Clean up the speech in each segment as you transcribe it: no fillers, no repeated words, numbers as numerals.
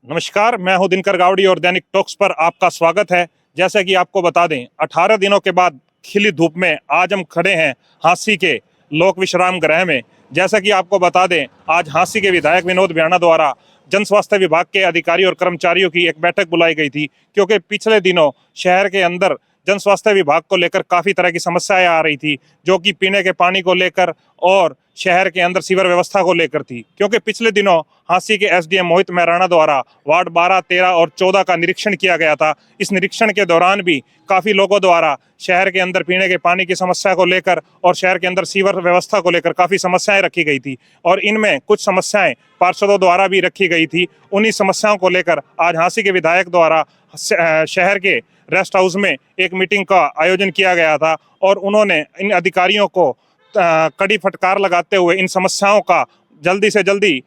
नमस्कार, मैं हूं दिनकर गावड़ी और दैनिक टॉक्स पर आपका स्वागत है। जैसा कि आपको बता दें, 18 दिनों के बाद खिली धूप में आज हम खड़े हैं हांसी के लोक विश्राम गृह में। जैसा कि आपको बता दें, आज हांसी के विधायक विनोद भ्याणा द्वारा जन स्वास्थ्य विभाग के अधिकारियों और कर्मचारियों की एक बैठक बुलाई गई थी, क्योंकि पिछले दिनों शहर के अंदर जन स्वास्थ्य विभाग को लेकर काफी तरह की समस्याएं आ रही थी, जो कि पीने के पानी को लेकर और शहर के अंदर सीवर व्यवस्था को लेकर थी। क्योंकि पिछले दिनों हांसी के एसडीएम मोहित महराणा द्वारा वार्ड 12, 13 और 14 का निरीक्षण किया गया था। इस निरीक्षण के दौरान भी काफी लोगों द्वारा शहर के अंदर पीने के पानी की समस्या को लेकर और शहर के अंदर सीवर व्यवस्था को लेकर काफी समस्याएं रखी गई थी, और इनमें कुछ समस्याएं पार्षदों द्वारा भी रखी गई थी। उन्हीं समस्याओं को लेकर आज हांसी के विधायक द्वारा शहर के रेस्ट हाउस में एक मीटिंग का आयोजन किया गया था, और उन्होंने इन अधिकारियों को कड़ी फटकार लगाते हुए इन समस्याओं का जल्दी से जल्दी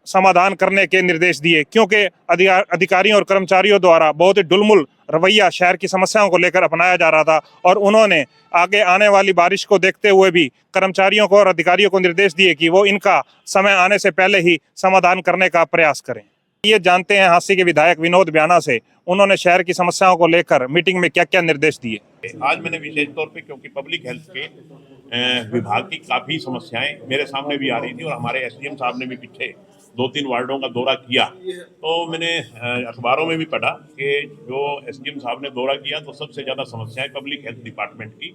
समाधान करने के निर्देश दिए। क्योंकि अधिकारियों और कर्मचारियों द्वारा बहुत ही ढुलमुल रवैया शहर की समस्याओं को लेकर अपनाया जा रहा था, और उन्होंने आगे आने वाली बारिश को देखते हुए भी कर्मचारियों को और अधिकारियों को निर्देश दिए कि वो इनका समय आने से पहले ही समाधान करने का प्रयास करें। ये जानते हैं हांसी के विधायक विनोद भ्याणा से, उन्होंने शहर की समस्याओं को लेकर मीटिंग में क्या क्या निर्देश दिए। आज मैंने विशेष तौर पे, क्योंकि पब्लिक हेल्थ के विभाग की काफ़ी समस्याएं मेरे सामने भी आ रही थी और हमारे एसडीएम साहब ने भी पीछे 2-3 वार्डों का दौरा किया, तो मैंने अखबारों में भी पढ़ा कि जो एसडीएम साहब ने दौरा किया तो सबसे ज़्यादा समस्याएं पब्लिक हेल्थ डिपार्टमेंट की,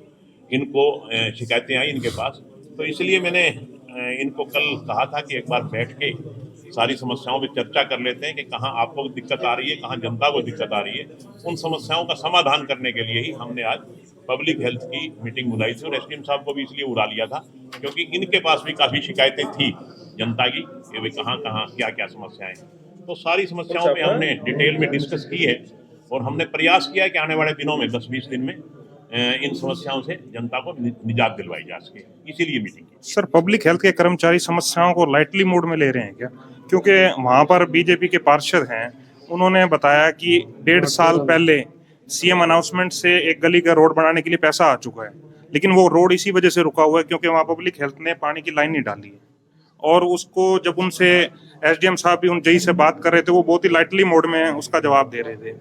इनको शिकायतें आई इनके पास। तो इसलिए मैंने इनको कल कहा था कि एक बार बैठ के सारी समस्याओं पर चर्चा कर लेते हैं कि कहाँ आपको दिक्कत आ रही है, कहाँ जनता को दिक्कत आ रही है। उन समस्याओं का समाधान करने के लिए ही हमने आज पब्लिक हेल्थ की मीटिंग बुलाई थी, और एसडीएम साहब को भी इसलिए बुला लिया था क्योंकि इनके पास भी काफ़ी शिकायतें थी जनता की कि भाई कहाँ कहाँ क्या क्या समस्याएं हैं। तो सारी समस्याओं पे हमने डिटेल में डिस्कस की है, और हमने प्रयास किया है कि आने वाले दिनों में 10-20 दिन में इन समस्याओं से जनता को निजात दिलवाई जा सके, इसीलिए मीटिंग की। सर, पब्लिक हेल्थ के कर्मचारी समस्याओं को लाइटली मूड में ले रहे हैं क्या? क्योंकि वहां पर बीजेपी के पार्षद हैं, उन्होंने बताया कि 1.5 साल पहले सीएम अनाउंसमेंट से एक गली का रोड बनाने के लिए पैसा आ चुका है, लेकिन वो रोड इसी वजह से रुका हुआ है क्योंकि वहाँ पब्लिक हेल्थ ने पानी की लाइन नहीं डाली है। और उसको जब उनसे एसडीएम साहब भी उन जई से बात कर रहे थे, वो बहुत ही लाइटली मोड में उसका जवाब दे रहे थे।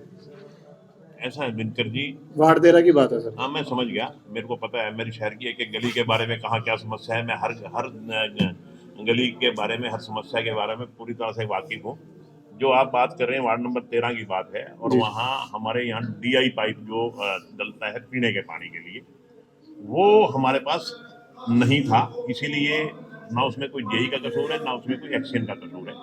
ऐसा है दिनकर जी, वार्ड 13 की बात है सर। हाँ मैं समझ गया, मेरे को पता है मेरी शहर की एक एक गली के बारे में कहाँ क्या समस्या है। मैं हर गली के बारे में, हर समस्या के बारे में पूरी तरह से वाकिफ हूँ। जो आप बात कर रहे हैं वार्ड नंबर 13 की बात है, और वहाँ हमारे यहाँ डीआई पाइप जो डलता है पीने के पानी के लिए, वो हमारे पास नहीं था। इसीलिए ना उसमें कोई जेई का कसूर है, ना उसमें कोई एक्शन का कसूर है।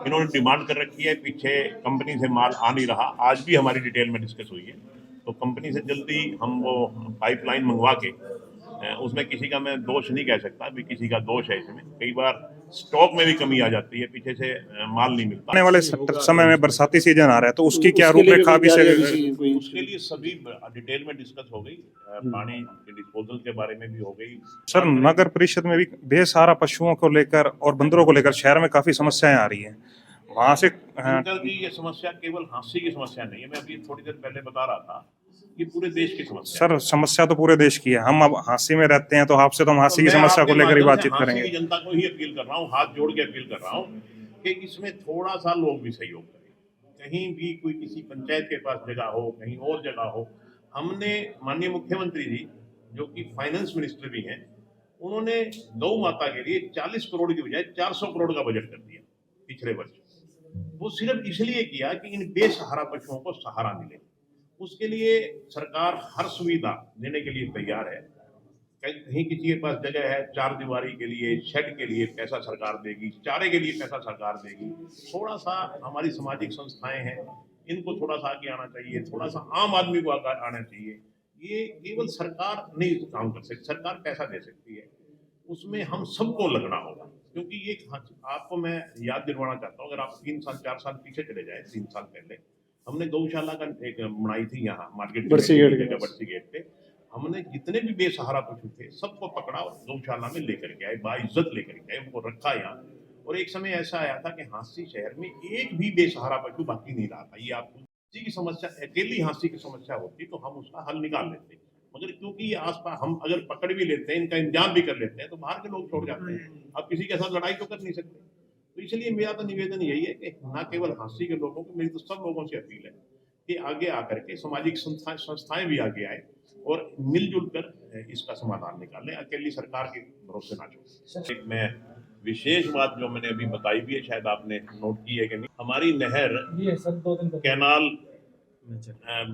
इन्होंने डिमांड कर रखी है, पीछे कंपनी से माल आ नहीं रहा। आज भी हमारी डिटेल में डिस्कस हुई है, तो कंपनी से जल्दी हम वो पाइपलाइन मंगवा के, उसमें किसी का मैं दोष नहीं कह सकता, भी किसी का दोष है इसमें। कई बार स्टॉक में भी कमी आ जाती है, पीछे से माल नहीं मिलता। आने वाले समय में बरसाती सीजन आ रहा है, तो उसकी क्या रूपरेखा भी उसके लिए सभी डिटेल में डिस्कस हो गई, पानी के डिस्पोजल के बारे में भी हो गई। सर, नगर परिषद में भी बेसहारा पशुओं को लेकर और बंदरों को लेकर शहर में काफी समस्याएं आ रही हैं, वहां से ये समस्या केवल हांसी की समस्या नहीं है। मैं अभी थोड़ी देर पहले बता रहा था, ये पूरे देश की समस्या सर, समस्या तो पूरे देश की है। हम अब हांसी में रहते हैं, तो आपसे तो हम हांसी की समस्या को लेकर ही बातचीत करेंगे। जनता को ही अपील कर रहा हूँ, हाथ जोड़ के अपील कर रहा हूँ कि इसमें थोड़ा सा लोग भी सहयोग करें। कहीं भी कोई किसी पंचायत के पास जगह हो, कहीं और जगह हो, हमने माननीय मुख्यमंत्री जी जो कि फाइनेंस मिनिस्टर भी हैं, उन्होंने गौ माता के लिए 40 करोड़ की बजाय 400 करोड़ का बजट कर दिया पिछले वर्ष। वो सिर्फ इसलिए किया कि इन बेसहारा पशुओं को सहारा मिले। उसके लिए सरकार हर सुविधा देने के लिए तैयार है। कहीं किसी के पास जगह है, चार दीवारी के लिए, शेड के लिए पैसा सरकार देगी, चारे के लिए पैसा सरकार देगी। थोड़ा सा हमारी सामाजिक संस्थाएं हैं, इनको थोड़ा सा आगे आना चाहिए, थोड़ा सा आम आदमी को आगे आना चाहिए। ये केवल सरकार नहीं काम कर सकती, सरकार पैसा दे सकती है, उसमें हम सबको लगना होगा। क्योंकि ये आपको मैं याद दिलवाना चाहता हूँ, अगर आप 3 साल 4 साल पीछे चले जाए, 3 साल पहले हमने गौशाला का एक बनाई थी यहाँ मार्केट बरसी गेट पे। हमने जितने भी बेसहारा पशु थे सबको पकड़ा और गौशाला में लेकर के आए, बाइज्जत लेकर के आए, उनको रखा यहाँ। और एक समय ऐसा आया था कि हांसी शहर में एक भी बेसहारा पशु बाकी नहीं रहा था। ये आपको हांसी की समस्या, अकेली हांसी की समस्या होती तो हम उसका हल निकाल लेते, मगर क्योंकि ये आसपास हम अगर पकड़ भी लेते हैं, इनका इंतजाम भी कर लेते हैं, तो बाहर के लोग छोड़ जाते हैं। अब किसी के साथ लड़ाई तो कर नहीं सकते। तो इसलिए मेरा तो निवेदन यही है कि न केवल हांसी के लोगों को, मेरी तो सब लोगों से अपील है कि आगे आकर के सामाजिक संस्थाएं भी आगे आए और मिलजुल कर इसका समाधान निकालें, अकेली सरकार के भरोसे ना छोड़ें। एक मैं विशेष बात जो मैंने अभी बताई भी है, शायद आपने नोट की है कि नहीं, हमारी नहर कैनाल,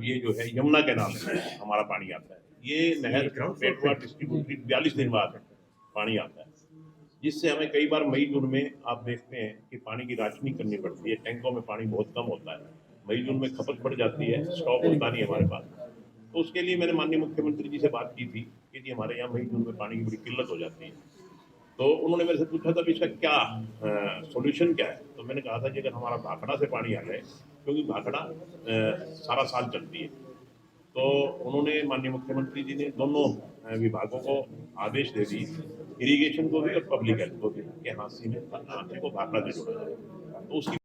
ये जो है यमुना कैनाल है, हमारा पानी आता है, ये नहर पेटवा डिस्ट्रीब्यूटरी 42 दिन बाद पानी आता है, जिससे हमें कई बार मई जून में आप देखते हैं कि पानी की राशनी करनी पड़ती है, टैंकों में पानी बहुत कम होता है, मई जून में खपत बढ़ जाती है, स्टॉक होता नहीं हमारे पास। तो उसके लिए मैंने माननीय मुख्यमंत्री जी से बात की थी कि जी हमारे यहाँ मई जून में पानी की बड़ी किल्लत हो जाती है। तो उन्होंने मेरे से पूछा था इसका क्या सॉल्यूशन क्या है, तो मैंने कहा था कि अगर हमारा भाखड़ा से पानी आ जाए, क्योंकि भाखड़ा सारा साल चलती है, तो उन्होंने माननीय मुख्यमंत्री जी ने दोनों विभागों को आदेश दे दी, इरिगेशन को भी और पब्लिक हेल्थ को भी, कि हांसी में हांसी को भाखड़ा से जोड़ा जाए। तो उसकी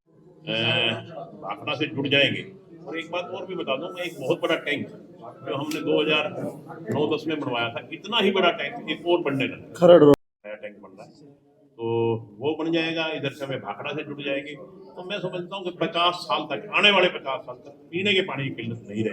भाखड़ा से जुड़ जाएंगे। और एक बात और भी बता दूं, एक बहुत बड़ा टैंक जो हमने 2009-10 में बनवाया था, इतना ही बड़ा टैंक एक और बनने लगा, नया टैंक बन रहा है, तो वो बन जाएगा, इधर से हमें भाखड़ा से जुड़ जाएंगे। तो मैं समझता हूँ कि 50 साल तक, आने वाले 50 साल तक पीने के पानी की किल्लत नहीं रहेगी।